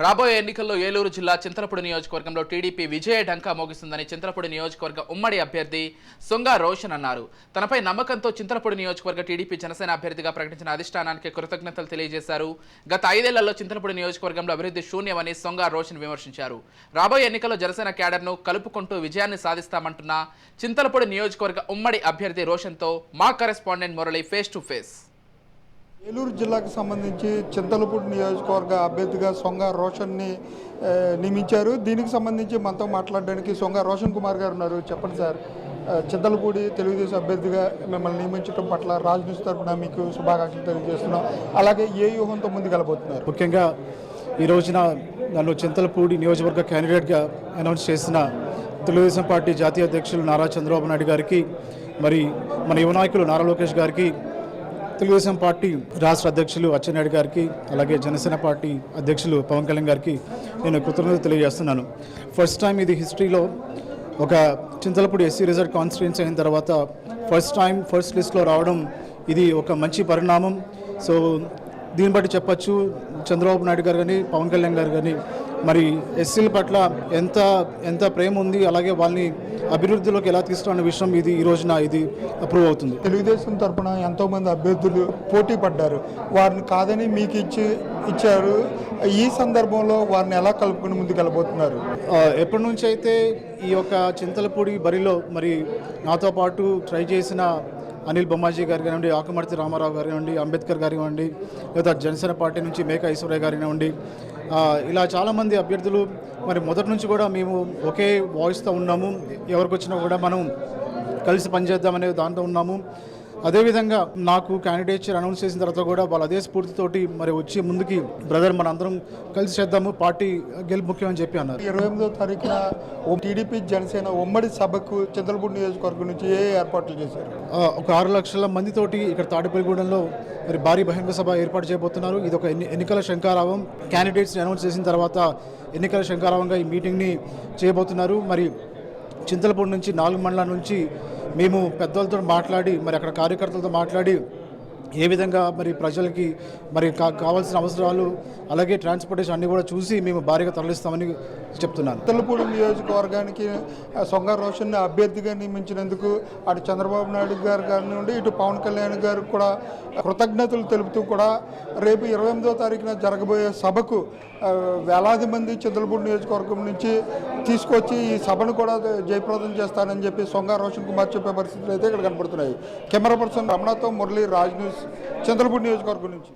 రాబోయే ఎన్నికల్లో ఏలూరు జిల్లా చింతలపూడి నియోజకవర్గంలో టీడీపీ విజయ ఢంకా మోగిస్తుందని చింతలపూడి నియోజకవర్గ ఉమ్మడి అభ్యర్థి సొంగ రోషన్ అన్నారు. తనపై నమ్మకంతో చింతలపూడి నియోజకవర్గ టీడీపీ జనసేన అభ్యర్థిగా ప్రకటించిన అధిష్టానానికి కృతజ్ఞతలు తెలియజేశారు. గత 5 ఏళ్లలో చింతలపూడి నియోజకవర్గంలో అభివృద్ధి శూన్యమని సొంగ రోషన్ విమర్శించారు. రాబోయే ఎన్నికల్లో జనసేన క్యాడర్ను కలుపుకుంటూ విజయాన్ని సాధిస్తామంటున్న చింతలపూడి నియోజకవర్గ ఉమ్మడి అభ్యర్థి రోషన్తో మా correspondent Murali face to face. Eluru జిల్లాకు సంబంధించి చింతలపూడి నియోజకవర్గ అభ్యర్థిగా సొంగ రోషన్ని నియమించారు. దీనికి సంబంధించి మనతో మాట్లాడడానికి సొంగ రోషన్ కుమార్ గారు ఉన్నారు. చెప్పండి సార్, చింతలపూడి తెలుగుదేశం అభ్యర్థిగా మిమ్మల్ని నియమించడం పట్ల రాజనీతి తరఫున మీకు శుభాకాంక్షలు తెలియజేస్తున్నాం. అలాగే ఏ వ్యూహంతో ముందుకెళ్ళబోతున్నారు? ముఖ్యంగా ఈ రోజున నన్ను చింతలపూడి నియోజకవర్గ క్యాండిడేట్గా అనౌన్స్ చేసిన తెలుగుదేశం పార్టీ జాతీయ అధ్యక్షులు నారా చంద్రబాబు నాయుడు గారికి, మరి మన యువ నాయకులు నారా లోకేష్ గారికి, తెలుగుదేశం పార్టీ రాష్ట్ర అధ్యక్షులు అచ్చెన్నాయుడు గారికి, అలాగే జనసేన పార్టీ అధ్యక్షులు పవన్ కళ్యాణ్ గారికి నేను కృతజ్ఞతలు తెలియజేస్తున్నాను. ఫస్ట్ టైం ఇది హిస్టరీలో ఒక చింతలపూడి ఎస్సీ రిజర్వ్ కాన్స్టిట్యుయెన్సీ అయిన తర్వాత ఫస్ట్ లిస్ట్లో రావడం ఇది ఒక మంచి పరిణామం. సో దీన్ని బట్టి చెప్పచ్చు, చంద్రబాబు నాయుడు గారు కానీ పవన్ కళ్యాణ్ గారు కానీ మరి ఎస్సీల పట్ల ఎంత ప్రేమ ఉంది, అలాగే వాళ్ళని అభివృద్ధిలోకి ఎలా తీసుకున్న విషయం ఇది ఈ రోజున ఇది అప్రూవ్ అవుతుంది. తెలుగుదేశం తరఫున ఎంతోమంది అభ్యర్థులు పోటీ పడ్డారు, వారిని కాదని మీకు ఇచ్చారు. ఈ సందర్భంలో వారిని ఎలా కలుపుకుని ముందుకెళ్ళబోతున్నారు? ఎప్పటి నుంచి అయితే ఈ యొక్క చింతలపూడి బరిలో మరి నాతో పాటు ట్రై చేసిన అనిల్ బొమ్మాజీ గారు కానివ్వండి, ఆకుమర్తి రామారావు గారు కానివ్వండి, అంబేద్కర్ గారు కానివ్వండి, లేదా జనసేన పార్టీ నుంచి మేక ఐశ్వర్య గారు కానివ్వండి, ఇలా చాలామంది అభ్యర్థులు మరి మొదటి నుంచి కూడా మేము ఒకే వాయిస్తో ఉన్నాము. ఎవరికి వచ్చినా కూడా మనం కలిసి పనిచేద్దామనే దాంతో ఉన్నాము. అదేవిధంగా నాకు క్యాండిడేచర్ అనౌన్స్ చేసిన తర్వాత కూడా వాళ్ళు అదే స్ఫూర్తితోటి మరి వచ్చి ముందుకి బ్రదర్ మన అందరం కలిసి చేద్దాము, పార్టీ గెలుపు ముఖ్యం అని చెప్పి అన్నారు. 28వ తారీఖున టీడీపీ జనసేన ఉమ్మడి సభకు చింతలపూడి నియోజకవర్గం నుంచి ఏర్పాట్లు చేశారు? ఒక 6 లక్షల మందితోటి ఇక్కడ తాడేపల్లిగూడెంలో మరి భారీ బహిరంగ సభ ఏర్పాటు చేయబోతున్నారు. ఇది ఒక ఎన్నికల శంఖారావం. క్యాండిడేట్స్ని అనౌన్స్ చేసిన తర్వాత ఎన్నికల శంఖారావంగా ఈ మీటింగ్ని చేయబోతున్నారు. మరి చింతలపూడి నుంచి 4 మండలాల నుంచి మేము పెద్దలతో మాట్లాడి మరి అక్కడ కార్యకర్తలతో మాట్లాడి ఏ విధంగా మరి ప్రజలకి మరి కావాల్సిన అవసరాలు అలాగే ట్రాన్స్పోర్టేషన్ అన్నీ కూడా చూసి మేము భారీగా తరలిస్తామని చెప్తున్నాను. చింతలపూడి నియోజకవర్గానికి సొంగ రోషన్ని అభ్యర్థిగా నియమించినందుకు అటు చంద్రబాబు నాయుడు గారు కానివ్వండి, ఇటు పవన్ కళ్యాణ్ గారు కూడా కృతజ్ఞతలు తెలుపుతూ కూడా రేపు 28వ తారీఖున జరగబోయే సభకు వేలాది మంది చింతలపూడి నియోజకవర్గం నుంచి తీసుకొచ్చి ఈ సభను కూడా జయప్రదం చేస్తానని చెప్పి సొంగ రోషన్ కుమార్ చెప్పే పరిస్థితులు అయితే ఇక్కడ కనపడుతున్నాయి. కెమెరా పర్సన్ రమణతో మురళి, రాజ్ న్యూస్, చింతలపూడి నియోజకవర్గం నుంచి.